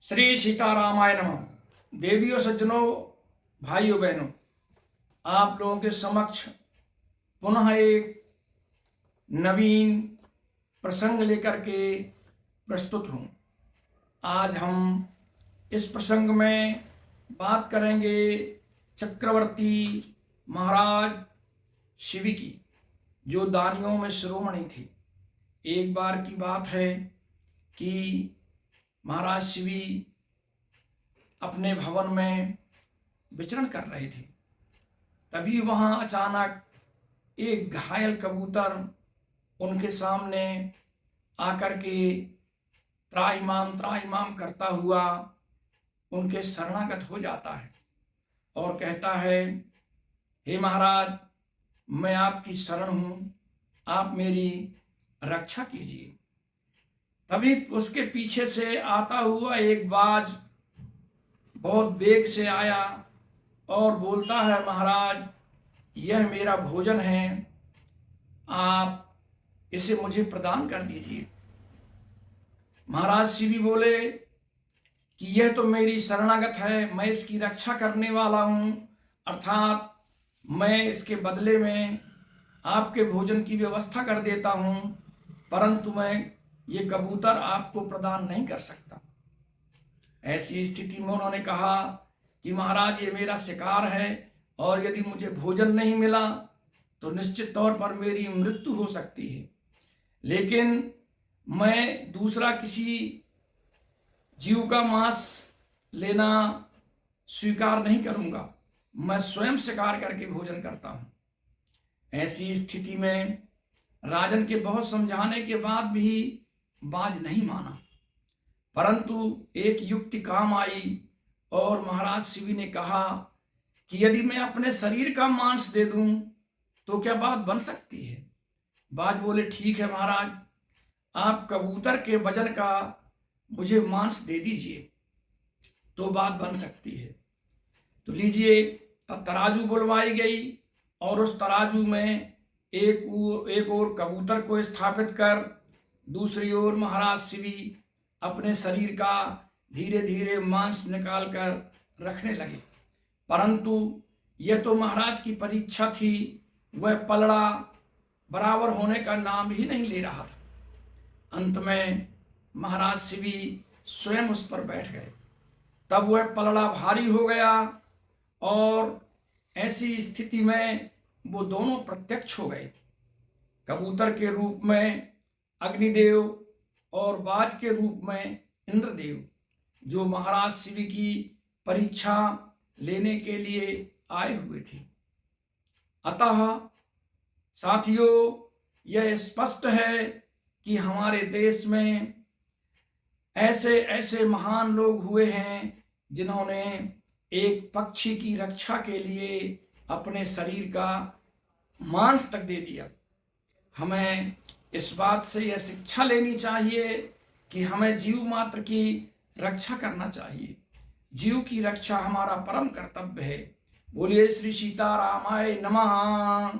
श्री सीतारामाय नमः। देवियों, सज्जनों, भाइयों बहनों, आप लोगों के समक्ष पुनः एक नवीन प्रसंग लेकर के प्रस्तुत हूँ। आज हम इस प्रसंग में बात करेंगे चक्रवर्ती महाराज शिवी की, जो दानियों में शिरोमणि थी। एक बार की बात है कि महाराज शिवी अपने भवन में विचरण कर रहे थे। तभी वहाँ अचानक एक घायल कबूतर उनके सामने आकर के त्राहिमाम त्राहिमाम करता हुआ उनके शरणागत हो जाता है और कहता है, हे महाराज, मैं आपकी शरण हूँ, आप मेरी रक्षा कीजिए। तभी उसके पीछे से आता हुआ एक बाज बहुत वेग से आया और बोलता है, महाराज, यह मेरा भोजन है, आप इसे मुझे प्रदान कर दीजिए। महाराज शिवी बोले कि यह तो मेरी शरणागत है, मैं इसकी रक्षा करने वाला हूँ, अर्थात मैं इसके बदले में आपके भोजन की व्यवस्था कर देता हूँ, परंतु मैं ये कबूतर आपको प्रदान नहीं कर सकता। ऐसी स्थिति में उन्होंने कहा कि महाराज, ये मेरा शिकार है और यदि मुझे भोजन नहीं मिला तो निश्चित तौर पर मेरी मृत्यु हो सकती है, लेकिन मैं दूसरा किसी जीव का मांस लेना स्वीकार नहीं करूंगा, मैं स्वयं शिकार करके भोजन करता हूं। ऐसी स्थिति में राजन के बहुत समझाने के बाद भी बाज नहीं माना, परंतु एक युक्ति काम आई और महाराज शिवी ने कहा कि यदि मैं अपने शरीर का मांस दे दूं तो क्या बात बन सकती है। बाज बोले, ठीक है महाराज, आप कबूतर के वजन का मुझे मांस दे दीजिए तो बात बन सकती है। तो लीजिए, तराजू बुलवाई गई और उस तराजू में एक और कबूतर को स्थापित कर दूसरी ओर महाराज शिवी अपने शरीर का धीरे धीरे मांस निकाल कर रखने लगे, परंतु यह तो महाराज की परीक्षा थी, वह पलड़ा बराबर होने का नाम ही नहीं ले रहा था। अंत में महाराज शिवी स्वयं उस पर बैठ गए। तब वह पलड़ा भारी हो गया और ऐसी स्थिति में वो दोनों प्रत्यक्ष हो गए। कबूतर के रूप में अग्निदेव और बाज के रूप में इंद्रदेव, जो महाराज शिवी की परीक्षा लेने के लिए आए हुए थे। अतः साथियों, यह स्पष्ट है कि हमारे देश में ऐसे ऐसे महान लोग हुए हैं जिन्होंने एक पक्षी की रक्षा के लिए अपने शरीर का मांस तक दे दिया। हमें इस बात से यह शिक्षा लेनी चाहिए कि हमें जीव मात्र की रक्षा करना चाहिए। जीव की रक्षा हमारा परम कर्तव्य है। बोलिए श्री सीतारामाय नमः।